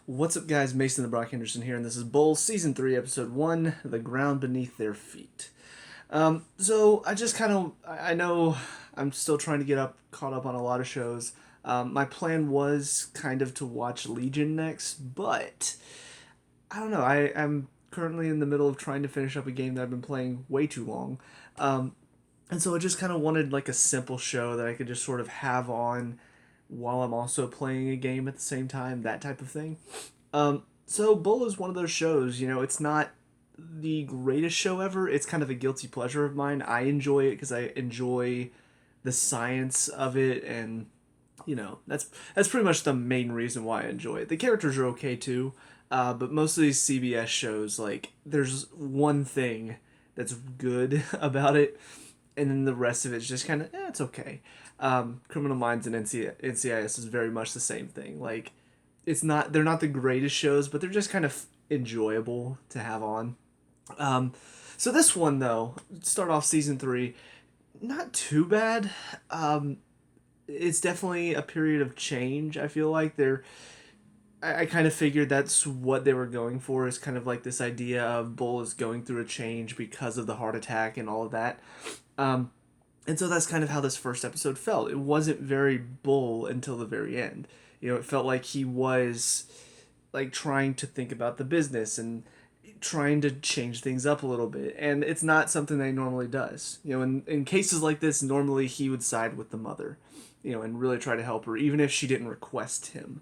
What's up, guys? Mason the Brock Henderson here, and this is Bull Season 3, Episode 1, The Ground Beneath Their Feet. So I just I know I'm still trying to caught up on a lot of shows. My plan was kind of to watch Legion next, but I don't know. I'm currently in the middle of trying to finish up a game that I've been playing way too long. Um, and so I just kind of wanted like a simple show that I could just sort of have on while I'm also playing a game at the same time, that type of thing. So Bull is one of those shows, it's not the greatest show ever. It's kind of a guilty pleasure of mine. I enjoy it because I enjoy the science of it, and that's pretty much the main reason why I enjoy it. The characters are okay too, but most of these CBS shows, like, there's one thing that's good about it, and then the rest of it's just kind of, it's okay. Criminal Minds and NCIS is very much the same thing. Like, they're not the greatest shows, but they're just kind of enjoyable to have on. Um, so this one though, start off season 3, not too bad. It's definitely a period of change. I feel like I kind of figured that's what they were going for, is kind of like this idea of Bull is going through a change because of the heart attack and all of that. Um, and so that's kind of how this first episode felt. It wasn't very Bull until the very end. It felt like he was like trying to think about the business and trying to change things up a little bit. And it's not something that he normally does. In cases like this, normally he would side with the mother, and really try to help her, even if she didn't request him.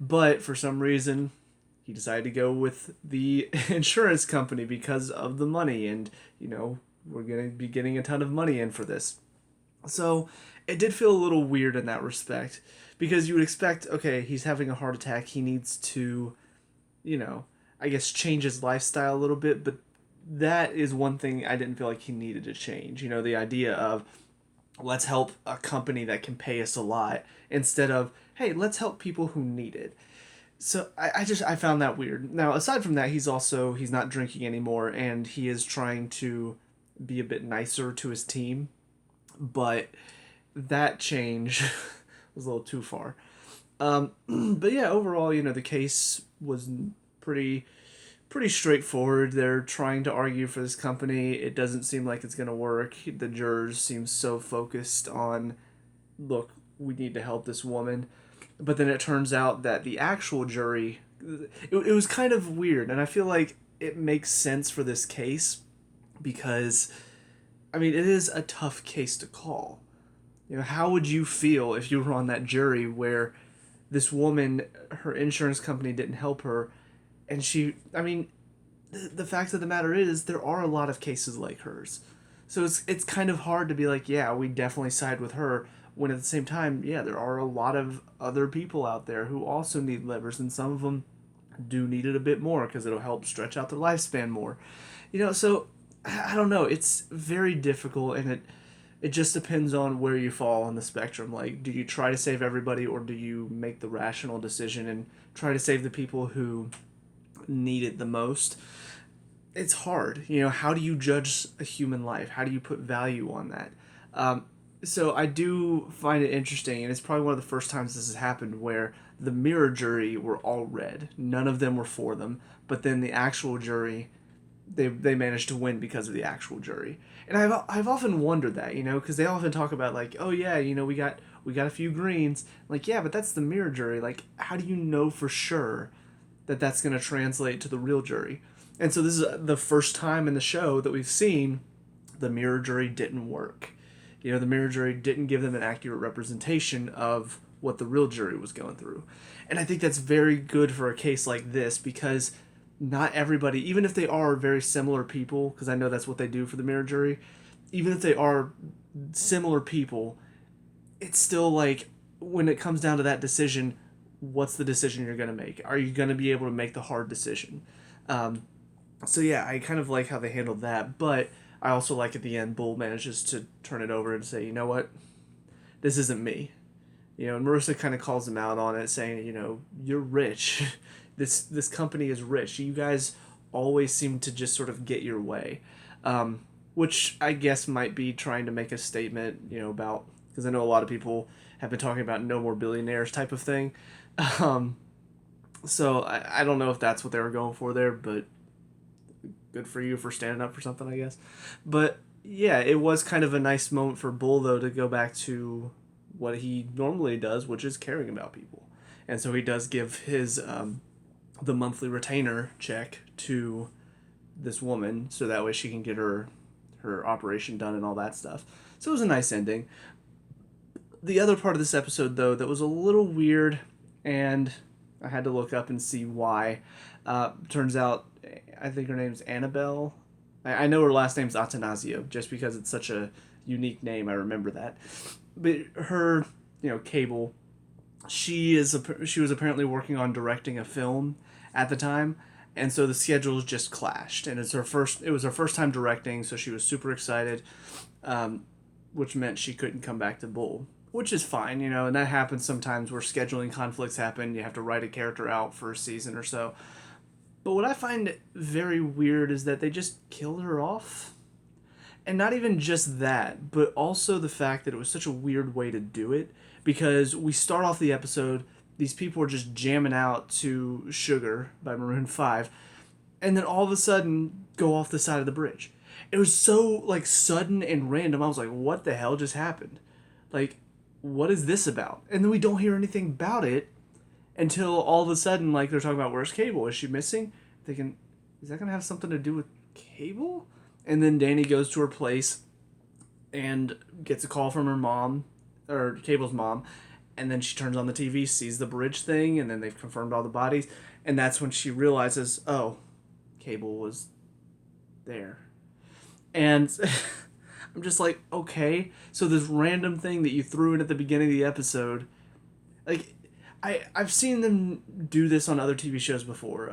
But for some reason, he decided to go with the insurance company because of the money. And, we're going to be getting a ton of money in for this. So it did feel a little weird in that respect, because you would expect, okay, he's having a heart attack, he needs to, I guess, change his lifestyle a little bit, but that is one thing I didn't feel like he needed to change. The idea of, let's help a company that can pay us a lot, instead of, hey, let's help people who need it. So I found that weird. Now, aside from that, he's not drinking anymore, and he is trying to be a bit nicer to his team, but that change was a little too far. But yeah, overall, the case was pretty pretty straightforward. They're trying to argue for this company. It doesn't seem like it's gonna work. The jurors seem so focused on, look, we need to help this woman, but then it turns out that the actual jury, it was kind of weird, and I feel like it makes sense for this case because, I mean, it is a tough case to call. How would you feel if you were on that jury where this woman, her insurance company didn't help her, and I mean, the fact of the matter is, there are a lot of cases like hers. So it's kind of hard to be like, yeah, we definitely side with her, when at the same time, yeah, there are a lot of other people out there who also need livers, and some of them do need it a bit more because it'll help stretch out their lifespan more. So I don't know. It's very difficult, and it just depends on where you fall on the spectrum. Like, do you try to save everybody, or do you make the rational decision and try to save the people who need it the most? It's hard. How do you judge a human life? How do you put value on that? So I do find it interesting, and it's probably one of the first times this has happened where the mirror jury were all red. None of them were for them, but then the actual jury, they managed to win because of the actual jury. And I've often wondered that, because they often talk about, like, oh yeah, we got a few greens. Like, yeah, but that's the mirror jury. Like, how do you know for sure that that's going to translate to the real jury? And so this is the first time in the show that we've seen the mirror jury didn't work. The mirror jury didn't give them an accurate representation of what the real jury was going through. And I think that's very good for a case like this, because not everybody, even if they are very similar people, because I know that's what they do for the mirror jury, even if they are similar people, it's still like, when it comes down to that decision, what's the decision you're going to make? Are you going to be able to make the hard decision? So yeah, I kind of like how they handled that, but I also like at the end, Bull manages to turn it over and say, you know what, this isn't me. And Marissa kind of calls him out on it, saying, you're rich. This company is rich. You guys always seem to just sort of get your way, which I guess might be trying to make a statement, about, because I know a lot of people have been talking about no more billionaires type of thing. Um, So I don't know if that's what they were going for there, but good for you for standing up for something, I guess. But yeah, it was kind of a nice moment for Bull, though, to go back to what he normally does, which is caring about people. And so he does give his the monthly retainer check to this woman, so that way she can get her operation done and all that stuff. So it was a nice ending. The other part of this episode, though, that was a little weird, and I had to look up and see why. Turns out, I think her name's Annabelle. I know her last name's Atanasio, just because it's such a unique name. I remember that. But her, Cable, she was apparently working on directing a film at the time, and so the schedules just clashed. And it was her first time directing, so she was super excited, which meant she couldn't come back to Bull, which is fine, and that happens sometimes where scheduling conflicts happen. You have to write a character out for a season or so. But what I find very weird is that they just killed her off. And not even just that, but also the fact that it was such a weird way to do it. Because we start off the episode, these people are just jamming out to Sugar by Maroon 5, and then all of a sudden go off the side of the bridge. It was so, like, sudden and random. I was like, what the hell just happened? Like, what is this about? And then we don't hear anything about it until all of a sudden, like, they're talking about, where's Cable? Is she missing? Thinking, is that going to have something to do with Cable? And then Danny goes to her place and gets a call from her mom, or Cable's mom, and then she turns on the TV, sees the bridge thing, and then they've confirmed all the bodies, and that's when she realizes, oh, Cable was there. And I'm just like, okay, so this random thing that you threw in at the beginning of the episode, like, I've seen them do this on other TV shows before.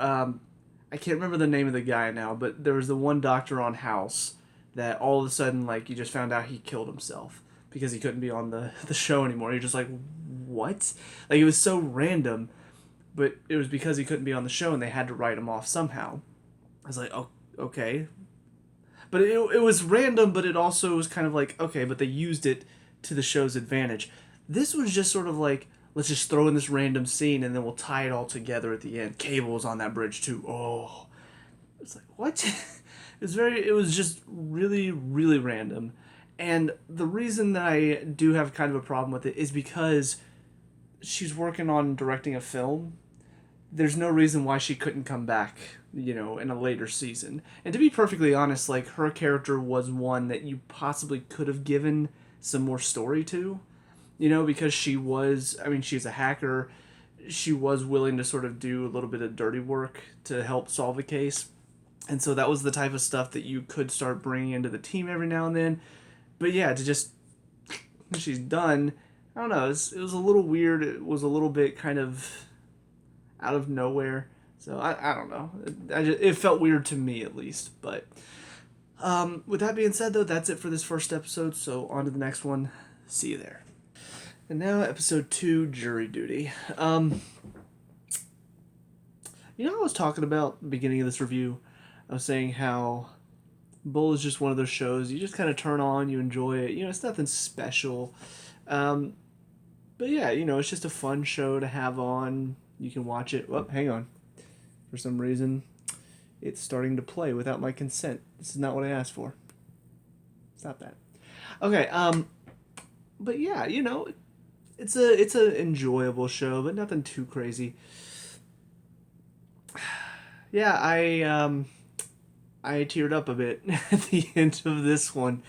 I can't remember the name of the guy now, but there was the one doctor on House that all of a sudden, like, you just found out he killed himself because he couldn't be on the show anymore. You're just like, what? Like, it was so random, but it was because he couldn't be on the show and they had to write him off somehow. I was like, oh, okay. But it was random, but it also was kind of like, okay, but they used it to the show's advantage. This was just sort of like, let's just throw in this random scene and then we'll tie it all together at the end. Cable's on that bridge too. Oh. It's like, what? It was just really, really random. And the reason that I do have kind of a problem with it is because she's working on directing a film. There's no reason why she couldn't come back, in a later season. And to be perfectly honest, like, her character was one that you possibly could have given some more story to, because she's a hacker. She was willing to sort of do a little bit of dirty work to help solve a case. And so that was the type of stuff that you could start bringing into the team every now and then. But yeah, to just, when she's done, I don't know, it was a little weird. It was a little bit kind of out of nowhere. So I don't know. It felt weird to me, at least. But with that being said, though, that's it for this first episode. So on to the next one. See you there. And now episode 2, Jury Duty. I was talking about at the beginning of this review. I was saying how Bull is just one of those shows you just kind of turn on, you enjoy it. It's nothing special. But yeah, it's just a fun show to have on. You can watch it. Oh, hang on. For some reason, it's starting to play without my consent. This is not what I asked for. Stop that. Okay, but yeah, it's a enjoyable show, but nothing too crazy. Yeah, I teared up a bit at the end of this one.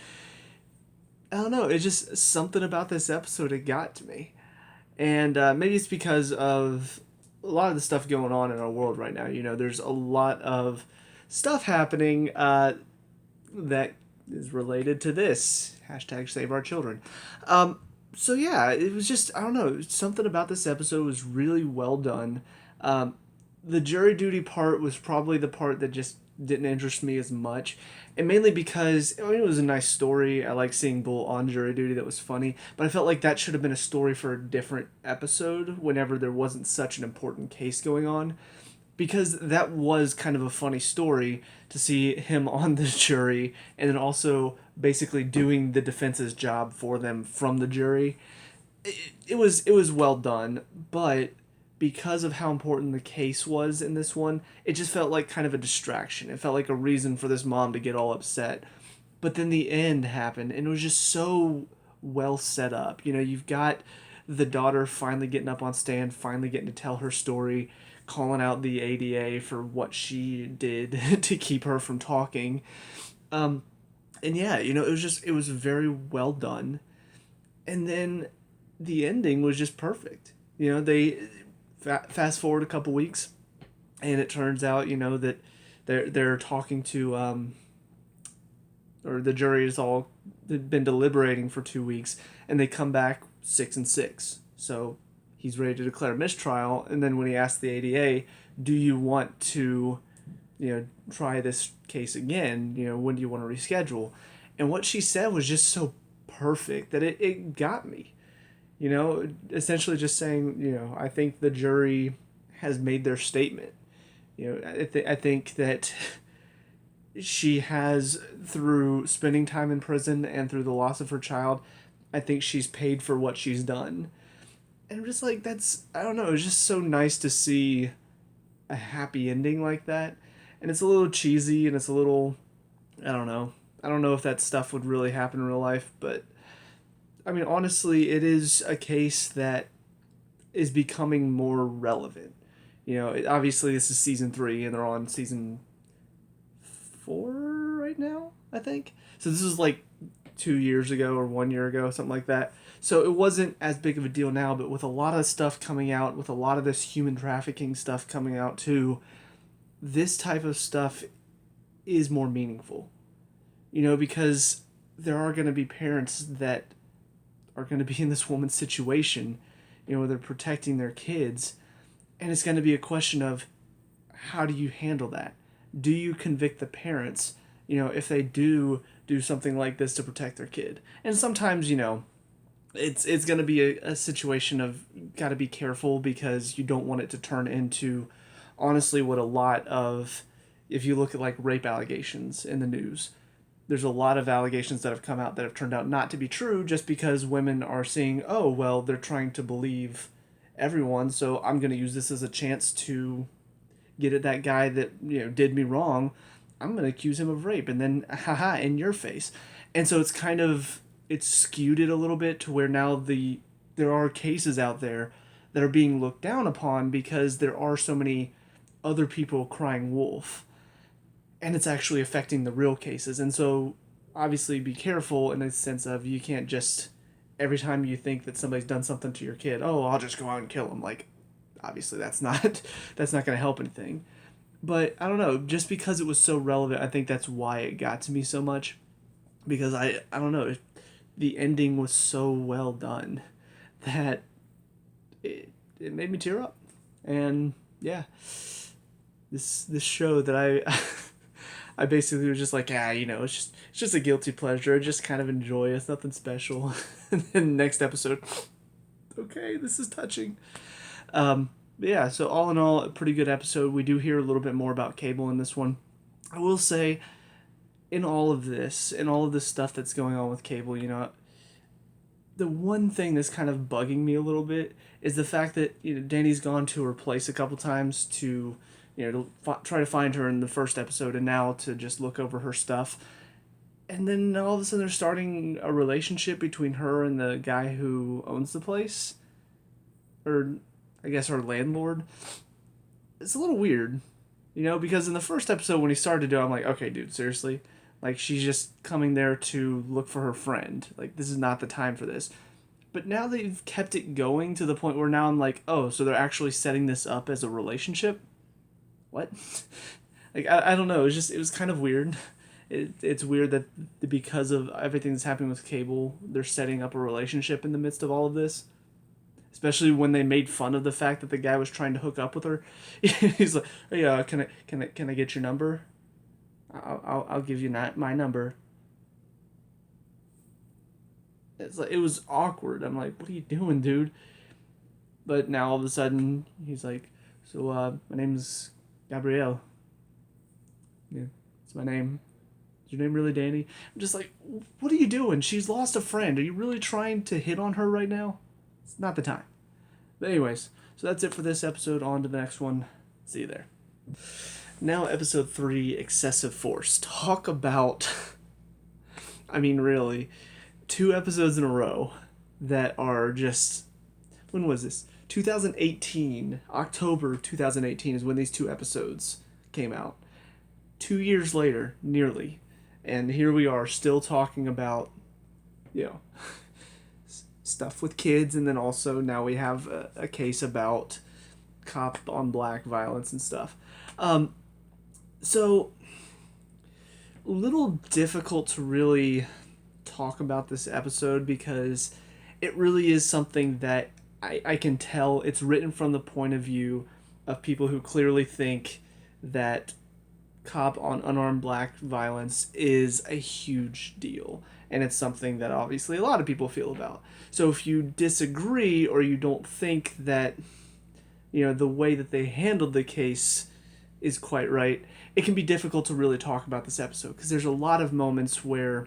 I don't know, it's just something about this episode, it got to me. And maybe it's because of a lot of the stuff going on in our world right now. There's a lot of stuff happening that is related to this. Hashtag save our children. So yeah, it was just, I don't know, something about this episode was really well done. The jury duty part was probably the part that just didn't interest me as much, and mainly because it was a nice story. I like seeing Bull on jury duty. That was funny, but I felt like that should have been a story for a different episode whenever there wasn't such an important case going on, because that was kind of a funny story to see him on the jury and then also basically doing the defense's job for them from the jury. It was well done, but because of how important the case was in this one, it just felt like kind of a distraction. It felt like a reason for this mom to get all upset. But then the end happened, and it was just so well set up. You know, you've got the daughter finally getting up on stand, finally getting to tell her story, calling out the ADA for what she did to keep her from talking. Um, and yeah, you know, it was very well done. And then the ending was just perfect. You know, they fast forward a couple weeks, and it turns out, you know, that they're talking to or the jury has all been deliberating for 2 weeks, and they come back 6-6. So he's ready to declare mistrial, and then when he asks the ADA, "Do you want to, you know, try this case again? You know, when do you want to reschedule?" And what she said was just so perfect that it got me. You know, essentially just saying, you know, I think the jury has made their statement. You know, I think that she has, through spending time in prison and through the loss of her child, I think she's paid for what she's done. And I'm just like, that's, I don't know, it's just so nice to see a happy ending like that. And it's a little cheesy and it's a little, I don't know. I don't know if that stuff would really happen in real life, but I mean, honestly, it is a case that is becoming more relevant. You know, obviously this is season 3 and they're on season 4 right now, I think. So this was like 2 years ago or 1 year ago, something like that. So it wasn't as big of a deal now, but with a lot of stuff coming out, with a lot of this human trafficking stuff coming out too, this type of stuff is more meaningful. You know, because there are going to be parents that are going to be in this woman's situation, you know, where they're protecting their kids, and it's going to be a question of how do you handle that? Do you convict the parents, you know, if they do something like this to protect their kid? And sometimes, you know, it's going to be a situation of got to be careful because you don't want it to turn into, honestly, what a lot of, if you look at like rape allegations in the news, there's a lot of allegations that have come out that have turned out not to be true just because women are seeing, oh, well, they're trying to believe everyone, so I'm going to use this as a chance to get at that guy that, you know, did me wrong. I'm going to accuse him of rape, and then, haha, in your face. And so it's kind of, it's skewed it a little bit to where now there are cases out there that are being looked down upon because there are so many other people crying wolf, and it's actually affecting the real cases. And so obviously be careful in the sense of you can't just, every time you think that somebody's done something to your kid, oh, I'll just go out and kill them. Like, obviously that's not that's not going to help anything. But I don't know, just because it was so relevant, I think that's why it got to me so much, because I don't know, the ending was so well done that it made me tear up. And yeah, this show that I basically was just like, you know, it's just a guilty pleasure. I just kind of enjoy it. It's nothing special. And then next episode, okay, this is touching. Yeah, so all in all, a pretty good episode. We do hear a little bit more about Cable in this one. I will say, in all of this stuff that's going on with Cable, you know, the one thing that's kind of bugging me a little bit is the fact that, you know, Danny's gone to her place a couple times to, you know, to try to find her in the first episode, and now to just look over her stuff. And then all of a sudden they're starting a relationship between her and the guy who owns the place. Or, I guess, her landlord. It's a little weird, you know, because in the first episode when he started to do it, I'm like, okay, dude, seriously? Like, she's just coming there to look for her friend. Like, this is not the time for this. But now they've kept it going to the point where now I'm like, oh, so they're actually setting this up as a relationship? What? Like, I don't know. It was kind of weird. It's weird that because of everything that's happening with Cable, they're setting up a relationship in the midst of all of this. Especially when they made fun of the fact that the guy was trying to hook up with her. He's like, hey, can I get your number? I'll give you my number. It's like, it was awkward. I'm like, what are you doing, dude? But now all of a sudden he's like, so my name's Gabrielle. Yeah, it's my name. Is your name really Danny? I'm just like, what are you doing? She's lost a friend. Are you really trying to hit on her right now? It's not the time. But anyways, So that's it for this episode. On to the next one. See you there. Now, episode 3, Excessive Force. Talk about, I mean, really, 2 episodes in a row that are just, when was this? 2018, October 2018 is when these 2 episodes came out. 2 years later, nearly. And here we are still talking about, stuff with kids, and then also now we have a case about cop on black violence and stuff. So, a little difficult to really talk about this episode because it really is something that I can tell it's written from the point of view of people who clearly think that cop on unarmed black violence is a huge deal. And it's something that obviously a lot of people feel about. So if you disagree or you don't think that, the way that they handled the case is quite right, it can be difficult to really talk about this episode because there's a lot of moments where,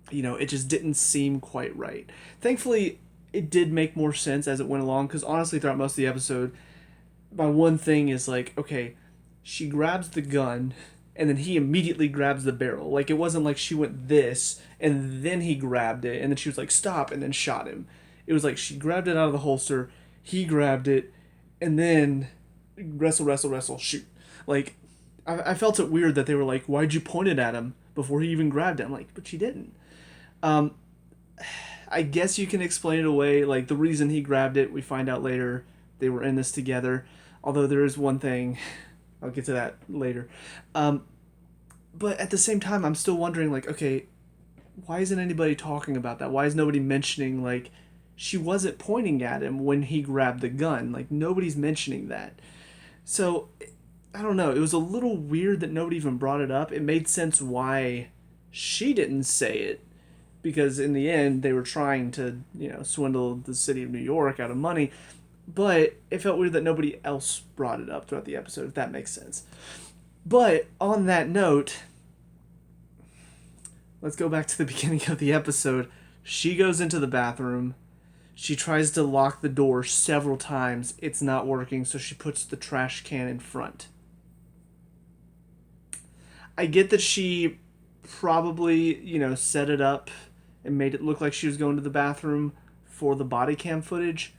it just didn't seem quite right. Thankfully, it did make more sense as it went along because honestly, throughout most of the episode, my one thing is like, okay, she grabs the gun and then he immediately grabs the barrel. Like, it wasn't like she went this and then he grabbed it and then she was like, stop, and then shot him. It was like she grabbed it out of the holster, he grabbed it, and then wrestle, shoot. Like, I felt it weird that they were like, why'd you point it at him before he even grabbed it? I'm like, but she didn't. I guess you can explain it away. Like, the reason he grabbed it, we find out later they were in this together. Although there is one thing, I'll get to that later. But at the same time, I'm still wondering, like, okay, why isn't anybody talking about that? Why is nobody mentioning, like, she wasn't pointing at him when he grabbed the gun? Like, nobody's mentioning that. So, I don't know. It was a little weird that nobody even brought it up. It made sense why she didn't say it. Because in the end, they were trying to, swindle the city of New York out of money. But it felt weird that nobody else brought it up throughout the episode, if that makes sense. But on that note, let's go back to the beginning of the episode. She goes into the bathroom. She tries to lock the door several times. It's not working, so she puts the trash can in front. I get that she probably, set it up and made it look like she was going to the bathroom for the body cam footage.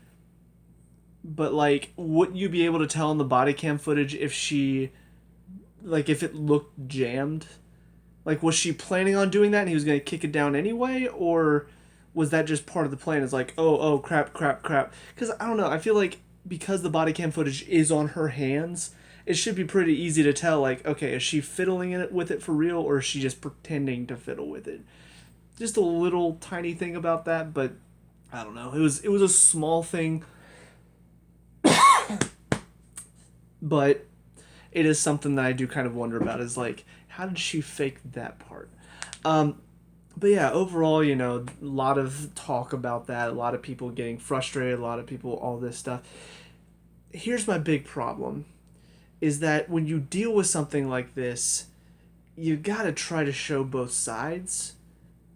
But, like, wouldn't you be able to tell in the body cam footage if she, like, if it looked jammed? Like, was she planning on doing that and he was going to kick it down anyway? Or was that just part of the plan? It's like, oh, crap. Because, I don't know, I feel like because the body cam footage is on her hands, it should be pretty easy to tell, like, okay, is she fiddling with it for real or is she just pretending to fiddle with it? Just a little tiny thing about that, but I don't know. It was a small thing. But it is something that I do kind of wonder about is, like, how did she fake that part? But yeah, overall, a lot of talk about that, a lot of people getting frustrated, a lot of people, all this stuff. Here's my big problem, is that when you deal with something like this, you gotta try to show both sides,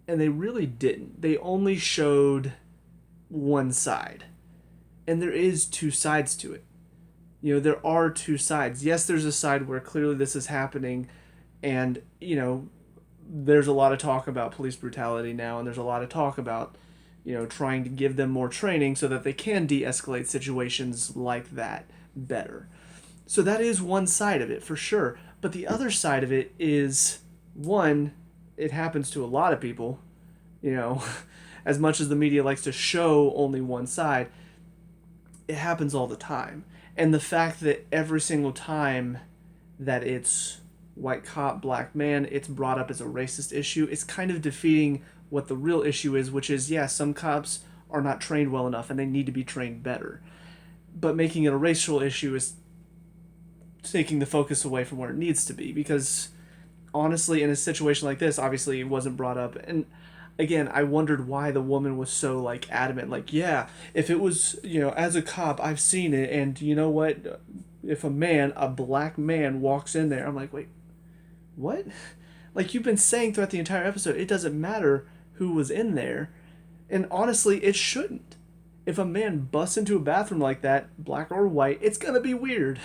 and they really didn't. They only showed one side, and there is 2 sides to it. There are 2 sides. Yes, there's a side where clearly this is happening, and, there's a lot of talk about police brutality now, and there's a lot of talk about, trying to give them more training so that they can de-escalate situations like that better. So that is one side of it, for sure. But the other side of it is, one, it happens to a lot of people, as much as the media likes to show only one side, it happens all the time. And the fact that every single time that it's white cop, black man, it's brought up as a racist issue, it's kind of defeating what the real issue is, which is, yeah, some cops are not trained well enough and they need to be trained better. But making it a racial issue is taking the focus away from where it needs to be, because honestly, in a situation like this, obviously it wasn't brought up. And again, I wondered why the woman was so, like, adamant. Like, yeah, if it was, as a cop, I've seen it, and you know what? If a black man walks in there, I'm like, wait, what? Like, you've been saying throughout the entire episode, it doesn't matter who was in there. And honestly, it shouldn't. If a man busts into a bathroom like that, black or white, it's gonna be weird.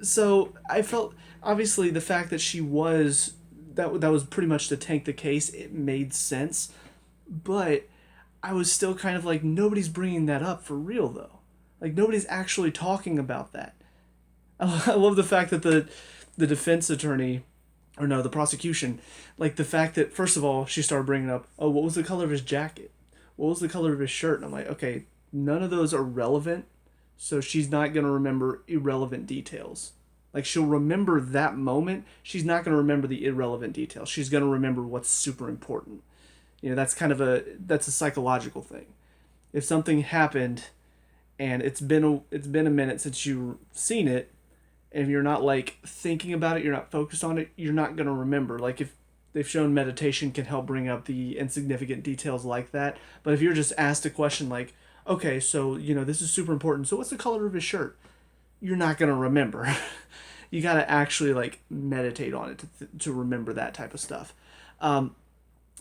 So I felt, obviously, the fact that she was, that was pretty much to tank the case. It made sense, but I was still kind of like, nobody's bringing that up for real though. Like, nobody's actually talking about that. I love the fact that the defense attorney, or no, the prosecution, like the fact that first of all she started bringing up, oh, what was the color of his jacket? What was the color of his shirt? And I'm like, okay, none of those are relevant, so she's not gonna remember irrelevant details. Like, she'll remember that moment. She's not gonna remember the irrelevant details. She's gonna remember what's super important. That's kind of that's a psychological thing. If something happened and it's been a minute since you've seen it, and if you're not like thinking about it, you're not focused on it, you're not going to remember. Like, if they've shown meditation can help bring up the insignificant details like that, but if you're just asked a question like, okay, so this is super important, so what's the color of his shirt, you're not going to remember. You got to actually like meditate on it to remember that type of stuff.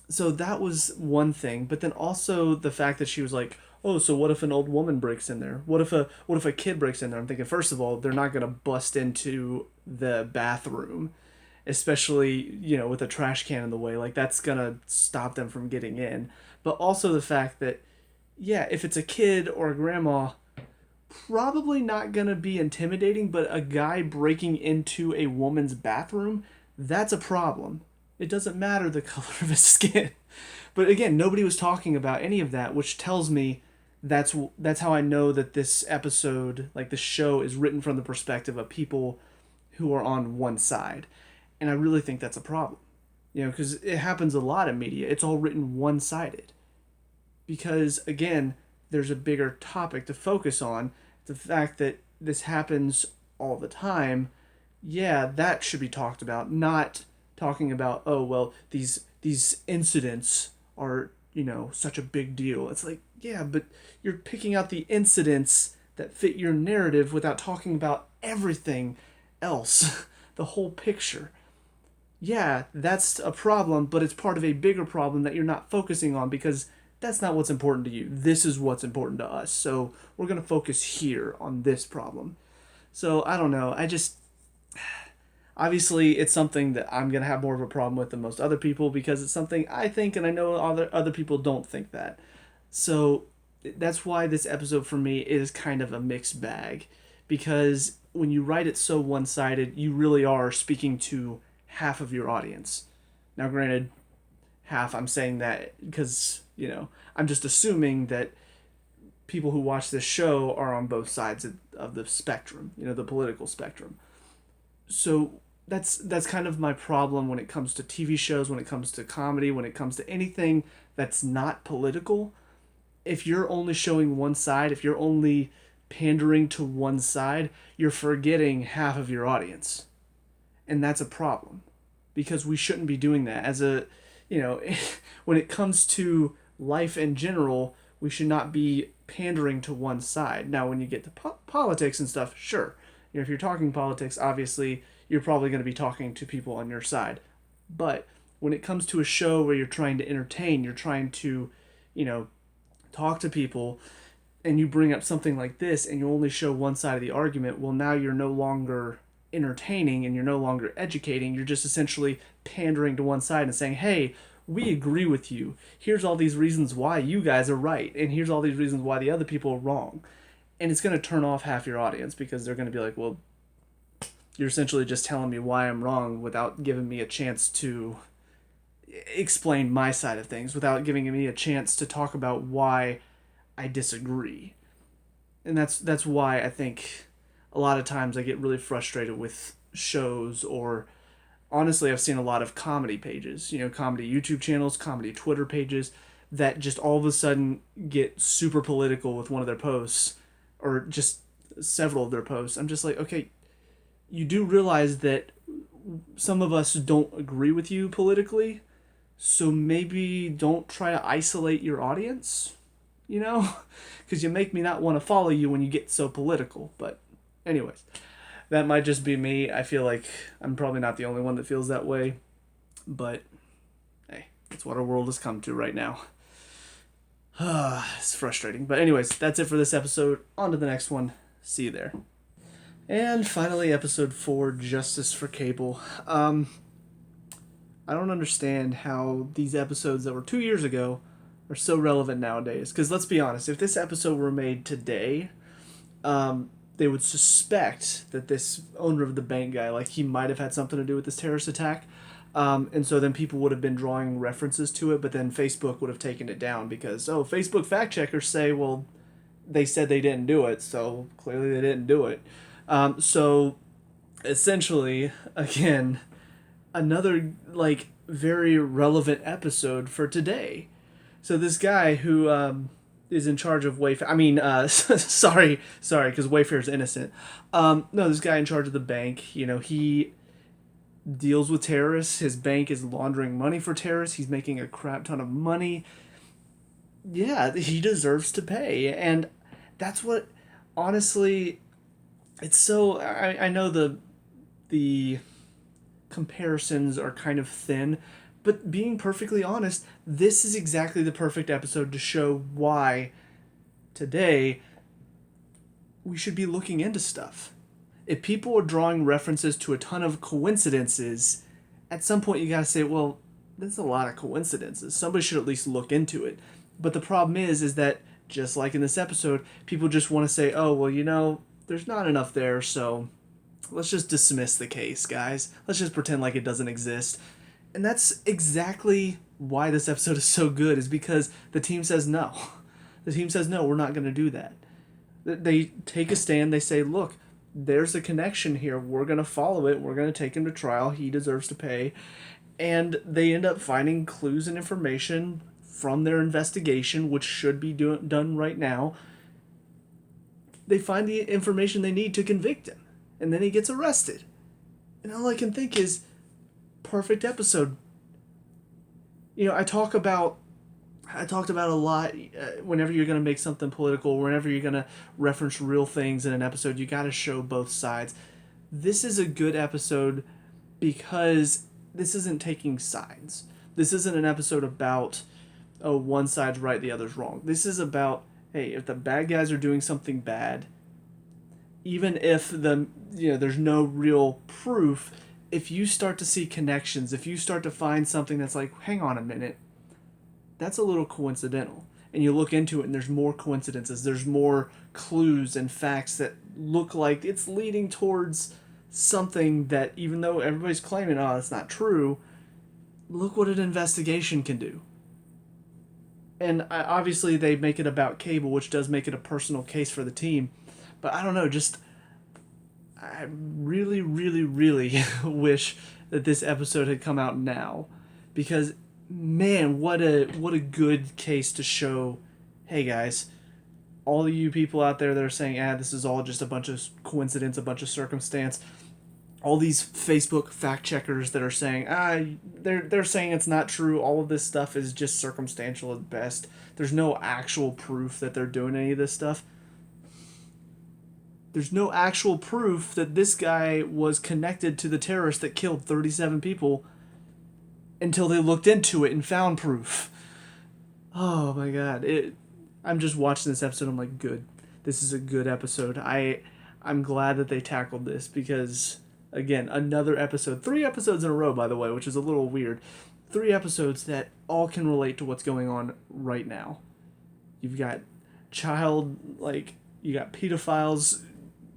So that was one thing, but then also the fact that she was like, oh, so what if an old woman breaks in there? What if a kid breaks in there? I'm thinking, first of all, they're not going to bust into the bathroom, especially with a trash can in the way. Like, that's going to stop them from getting in. But also the fact that, yeah, if it's a kid or a grandma, probably not going to be intimidating, but a guy breaking into a woman's bathroom, that's a problem. It doesn't matter the color of his skin. But again, nobody was talking about any of that, which tells me that's how I know that this episode, like the show, is written from the perspective of people who are on one side. And I really think that's a problem. Because it happens a lot in media. It's all written one-sided. Because again, there's a bigger topic to focus on. The fact that this happens all the time, yeah, that should be talked about, not talking about, oh, well, these incidents are, such a big deal. It's like, yeah, but you're picking out the incidents that fit your narrative without talking about everything else, the whole picture. Yeah, that's a problem, but it's part of a bigger problem that you're not focusing on, because that's not what's important to you. This is what's important to us. So we're going to focus here on this problem. So I don't know. Obviously, it's something that I'm going to have more of a problem with than most other people, because it's something I think, and I know other people don't think that. So that's why this episode for me is kind of a mixed bag, because when you write it so one-sided, you really are speaking to half of your audience. Now, granted, half, I'm saying that because, I'm just assuming that people who watch this show are on both sides of the spectrum, the political spectrum. So that's kind of my problem when it comes to TV shows, when it comes to comedy, when it comes to anything that's not political. If you're only showing one side, if you're only pandering to one side, you're forgetting half of your audience. And that's a problem, because we shouldn't be doing that. When it comes to life in general, we should not be pandering to one side. Now, when you get to politics and stuff, sure. If you're talking politics, obviously, you're probably going to be talking to people on your side. But when it comes to a show where you're trying to entertain, you're trying to, talk to people, and you bring up something like this and you only show one side of the argument, well, now you're no longer entertaining and you're no longer educating. You're just essentially pandering to one side and saying, hey, we agree with you. Here's all these reasons why you guys are right, and here's all these reasons why the other people are wrong. And it's going to turn off half your audience, because they're going to be like, well, you're essentially just telling me why I'm wrong without giving me a chance to explain my side of things, without giving me a chance to talk about why I disagree. And that's why I think a lot of times I get really frustrated with shows, or honestly, I've seen a lot of comedy pages, comedy YouTube channels, comedy Twitter pages, that just all of a sudden get super political with one of their posts, or just several of their posts. I'm just like, okay, you do realize that some of us don't agree with you politically, so maybe don't try to isolate your audience, because you make me not want to follow you when you get so political. But anyways, that might just be me. I feel like I'm probably not the only one that feels that way, but hey, that's what our world has come to right now. It's frustrating. But anyways, that's it for this episode. On to the next one. See you there. And finally, episode 4, Justice for Cable. I don't understand how these episodes that were 2 years ago are so relevant nowadays. Because let's be honest, if this episode were made today, they would suspect that this owner of the bank guy, like, he might have had something to do with this terrorist attack. And so then people would have been drawing references to it, but then Facebook would have taken it down because, Facebook fact checkers say, well, they said they didn't do it, so clearly they didn't do it. So essentially, again, another, like, very relevant episode for today. So this guy who is in charge of Wayfair. I mean, sorry, because Wayfair's innocent. No, this guy in charge of the bank, he deals with terrorists. His bank is laundering money for terrorists. He's making a crap ton of money. Yeah, he deserves to pay. And that's what, honestly, it's so... I know the comparisons are kind of thin, but being perfectly honest, this is exactly the perfect episode to show why today we should be looking into stuff. If people are drawing references to a ton of coincidences, at some point you gotta say, well, there's a lot of coincidences. Somebody should at least look into it. But the problem is that, just like in this episode, people just want to say, oh, well, there's not enough there, so let's just dismiss the case, guys. Let's just pretend like it doesn't exist. And that's exactly why this episode is so good, is because the team says no. The team says, no, we're not going to do that. They take a stand. They say, look, there's a connection here. We're going to follow it. We're going to take him to trial. He deserves to pay. And they end up finding clues and information from their investigation, which should be done right now. They find the information they need to convict him. And then he gets arrested. And all I can think is, perfect episode. I talked about a lot, whenever you're going to make something political, whenever you're going to reference real things in an episode, you got to show both sides. This is a good episode because this isn't taking sides. This isn't an episode about, one side's right, the other's wrong. This is about, hey, if the bad guys are doing something bad, even if there's no real proof, if you start to see connections, if you start to find something that's like, hang on a minute, that's a little coincidental. And you look into it and there's more coincidences. There's more clues and facts that look like it's leading towards something that, even though everybody's claiming, oh, that's not true, look what an investigation can do. And obviously they make it about Cable, which does make it a personal case for the team. But I don't know, I really, really, really wish that this episode had come out now, because, man, what a good case to show, hey guys, all of you people out there that are saying, this is all just a bunch of coincidence, a bunch of circumstance, all these Facebook fact checkers that are saying, they're saying it's not true, all of this stuff is just circumstantial at best, there's no actual proof that they're doing any of this stuff. There's no actual proof that this guy was connected to the terrorist that killed 37 people until they looked into it and found proof. Oh my god. I'm just watching this episode, I'm like, good. This is a good episode. I'm glad that they tackled this because, again, another episode. 3 episodes in a row, by the way, which is a little weird. 3 episodes that all can relate to what's going on right now. You've got you got pedophiles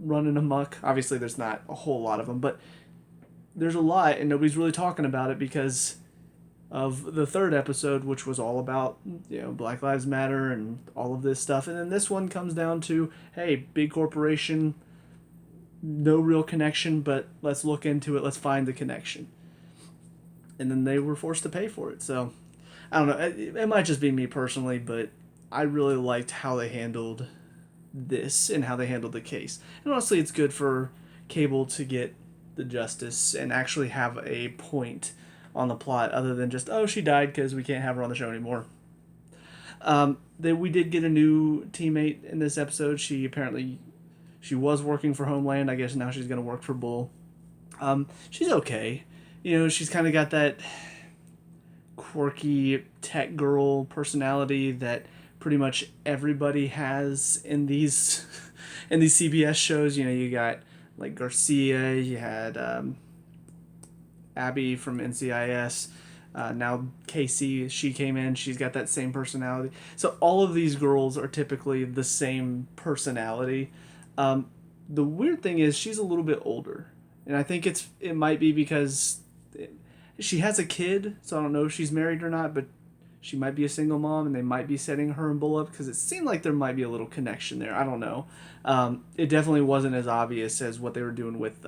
running amok. Obviously, there's not a whole lot of them, but there's a lot, and nobody's really talking about it because of the 3rd episode, which was all about, Black Lives Matter and all of this stuff. And then this one comes down to, hey, big corporation, no real connection, but let's look into it. Let's find the connection. And then they were forced to pay for it. So, I don't know. It might just be me personally, but I really liked how they handled this and how they handled the case. And honestly, it's good for Cable to get the justice and actually have a point on the plot other than just, she died because we can't have her on the show anymore. We did get a new teammate in this episode. She was working for Homeland. I guess now she's going to work for Bull. She's okay. She's kind of got that quirky tech girl personality that pretty much everybody has in these in these CBS shows. You know, you got like Garcia, you had Abby from NCIS. Now Casey, she came in. She's got that same personality. So all of these girls are typically the same personality. The weird thing is she's a little bit older, and I think it might be because she has a kid. So I don't know if she's married or not, but she might be a single mom, and they might be setting her and Bull up because it seemed like there might be a little connection there. I don't know. It definitely wasn't as obvious as what they were doing with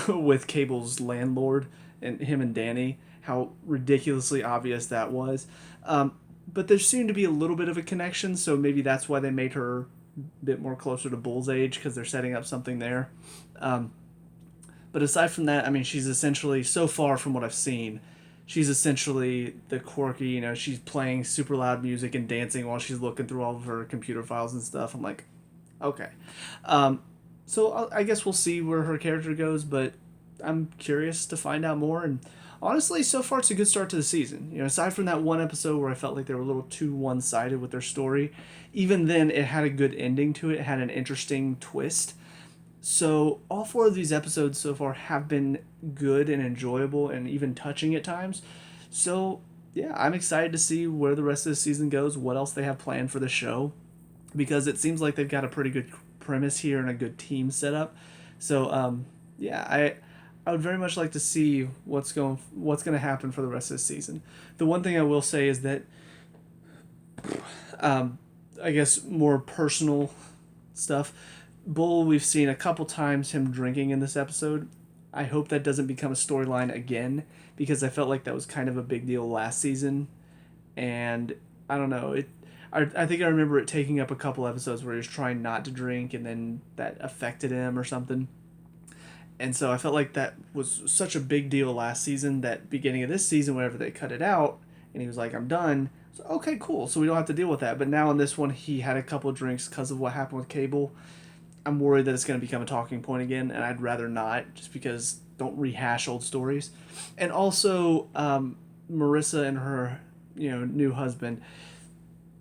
with Cable's landlord and him and Danny. How ridiculously obvious that was. But there seemed to be a little bit of a connection, so maybe that's why they made her a bit more closer to Bull's age, because they're setting up something there. But aside from that, I mean, she's essentially, so far from what I've seen, she's essentially the quirky, you know, she's playing super loud music and dancing while she's looking through all of her computer files and stuff. I'm like, okay. So I guess we'll see where her character goes, but I'm curious to find out more. And honestly, so far it's a good start to the season. You know, aside from that one episode where I felt like they were a little too one-sided with their story, even then it had a good ending to it. It had an interesting twist. So all 4 of these episodes so far have been good and enjoyable and even touching at times. So yeah, I'm excited to see where the rest of the season goes, what else they have planned for the show, because it seems like they've got a pretty good premise here and a good team set up. So yeah, I would very much like to see what's going to happen for the rest of the season. The one thing I will say is that I guess more personal stuff. Bull, we've seen a couple times him drinking in this episode. I hope that doesn't become a storyline again, because I felt like that was kind of a big deal last season, and I don't know, I think I remember it taking up a couple episodes where he was trying not to drink, and then that affected him or something. And so I felt like that was such a big deal last season that beginning of this season, whenever they cut it out, and he was like, I'm done. So, okay, cool. So we don't have to deal with that. But now in this one, he had a couple of drinks because of what happened with Cable. I'm worried that it's going to become a talking point again, and I'd rather not, just because don't rehash old stories. And also, Marissa and her, you know, new husband,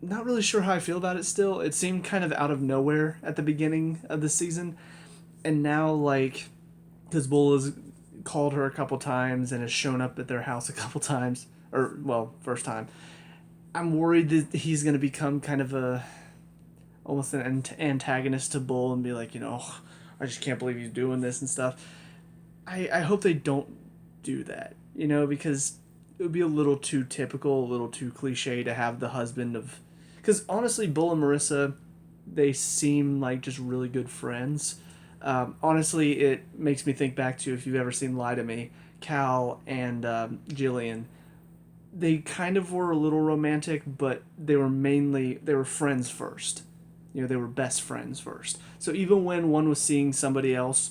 not really sure how I feel about it still. It seemed kind of out of nowhere at the beginning of the season. And now, like, because Bull has called her a couple times and has shown up at their house a couple times, or, well, first time, I'm worried that he's going to become kind of almost an antagonist to Bull and be like, you know, oh, I just can't believe he's doing this and stuff. I hope they don't do that, you know, because it would be a little too typical, a little too cliche to have the husband of... Because honestly, Bull and Marissa, they seem like just really good friends. Honestly, it makes me think back to, if you've ever seen Lie to Me, Cal and Jillian. They kind of were a little romantic, but they were friends first. You know, they were best friends first. So even when one was seeing somebody else,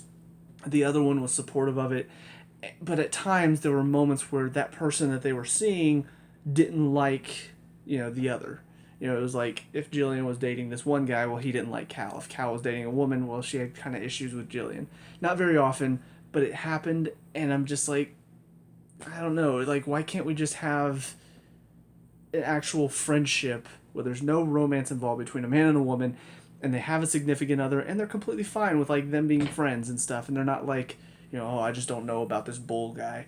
the other one was supportive of it. But at times there were moments where that person that they were seeing didn't like, you know, the other. You know, it was like if Jillian was dating this one guy, well, he didn't like Cal. If Cal was dating a woman, well, she had kind of issues with Jillian. Not very often, but it happened, and I'm just like, I don't know, like, why can't we just have an actual friendship where there's no romance involved between a man and a woman, and they have a significant other, and they're completely fine with, like, them being friends and stuff, and they're not like, you know, oh, I just don't know about this Bull guy.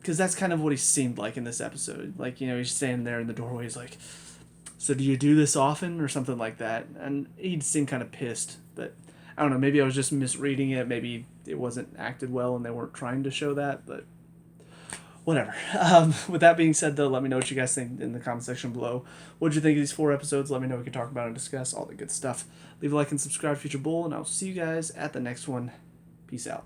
Because that's kind of what he seemed like in this episode. Like, you know, he's standing there in the doorway, he's like, so do you do this often, or something like that? And he seemed kind of pissed, but I don't know, maybe I was just misreading it, maybe it wasn't acted well and they weren't trying to show that, but whatever. With that being said, though, let me know what you guys think in the comment section below. What did you think of these 4 episodes? Let me know. We can talk about and discuss all the good stuff. Leave a like and subscribe to Future Bull, and I'll see you guys at the next one. Peace out.